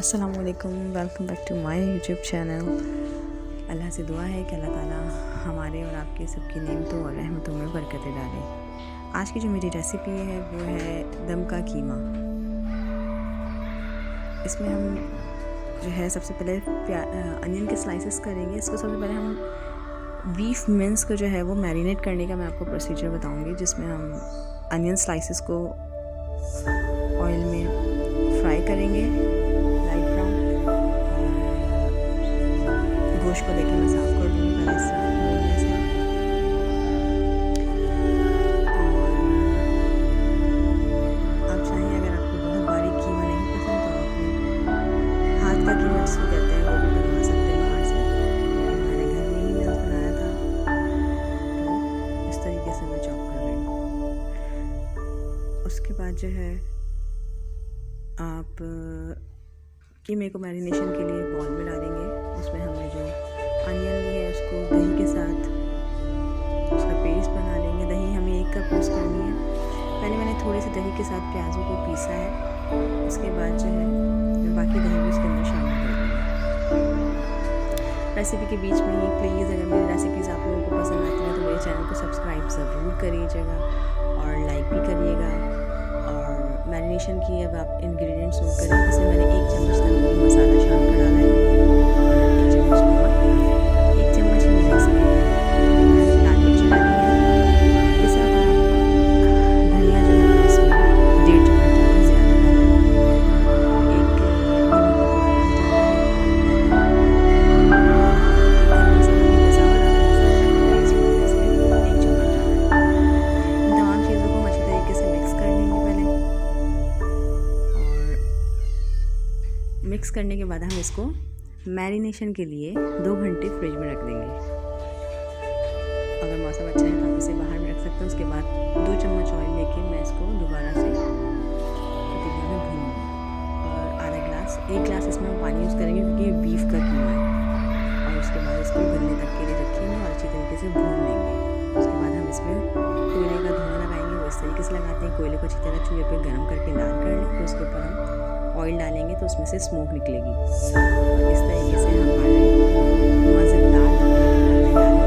अस्सलाम वालेकुम, welcome back to my YouTube channel. Allah से दुआ है कि अल्लाह ताला हमारे और आपके सबकी नेमतों और रहमतों में बरकतें डाले। आज की जो मेरी रेसिपी है वो है दम का कीमा। इसमें हम जो है सबसे पहले अनियन के स्लाइसेस करेंगे। इसको सबसे पहले हम बीफ मिन्स को जो है वो मैरिनेट करने का मैं आपको प्रोसीजर बताऊंगी, जिसमें हम अनियन स्लाइसेस को ऑयल में फ्राई करेंगे लाइट ब्राउन। गोश्त को देखिए मैं साफ़ कर दूँगी पहले से बोलने से। और आप चाहें अगर आपको बहुत बारीक कीमा नहीं पसंद तो आप हाथ का कीमा जिसको कहते हैं वो भी बनवा सकते हैं बाहर से। मैंने घर में ही मिल्स बनाया था, तो इस तरीके से मैं चॉप कर रही हूँ। उसके बाद जो है आप कीमे को मैरिनेशन के लिए बॉल में डालेंगे। उसमें हमने जो अनियन ली है उसको दही के साथ उसका पेस्ट बना लेंगे। दही हमें 1 कप यूज़ करनी है। पहले मैंने थोड़े से दही के साथ प्याज़ों को पीसा है। उसके बाद जो है मैं बाकी दही भी उसके अंदर शामिल कर दूँगी। रेसिपी के बीच में ही प्लीज़ अगर मेरी रेसिपीज़ आप लोगों को पसंद आती हैं तो मेरे चैनल को सब्सक्राइब ज़रूर करिएगा और लाइक भी करिएगा। और मैरिनेशन की अब आप इंग्रेडिएंट्स नोट करें। जैसे मैंने 1 चम्मच तंदूरी मसाला शामिल कर डाला है और 1 चम्मच नमक, 1 चम्मच मैंने इसमें लाल मिर्च डाली है। पिसा हुआ धनिया जो है इसमें 1.5 चम्मच डाला, ज़्यादा डाला है। 1 नींबू का टुकड़ा डाला है और मसाला भी पिसा हुआ डाला है। इसमें 1 चम्मच डाला है। इन तमाम चीज़ों को हम अच्छी तरीके से मिक्स कर लेंगे पहले। मिक्स करने के बाद हम इसको मैरिनेशन के लिए 2 घंटे फ्रिज में रख देंगे। अगर मौसम अच्छा है तो आप इसे बाहर भी रख सकते हैं। उसके बाद 2 चम्मच ऑयल लेके मैं इसको दोबारा से पतीले में भूनूंगी और एक गिलास इसमें हम पानी यूज़ करेंगे क्योंकि ये बीफ का कीमा है। और उसके बाद इसको गलने तक के लिए रखेंगे और अच्छी तरीके से भून लेंगे। उसके बाद हम इसमें कोयले का धुआं लगाएंगे। वो इस तरीके से लगाते हैं, कोयले को अच्छी तरह चूल्हे पर गर्म करके लाल कर लें। फिर उसके ऊपर हम ऑयल डालेंगे तो उसमें से स्मोक निकलेगी। इस तरीके से हमारे मज़ेदार दम का कीमा तैयार है।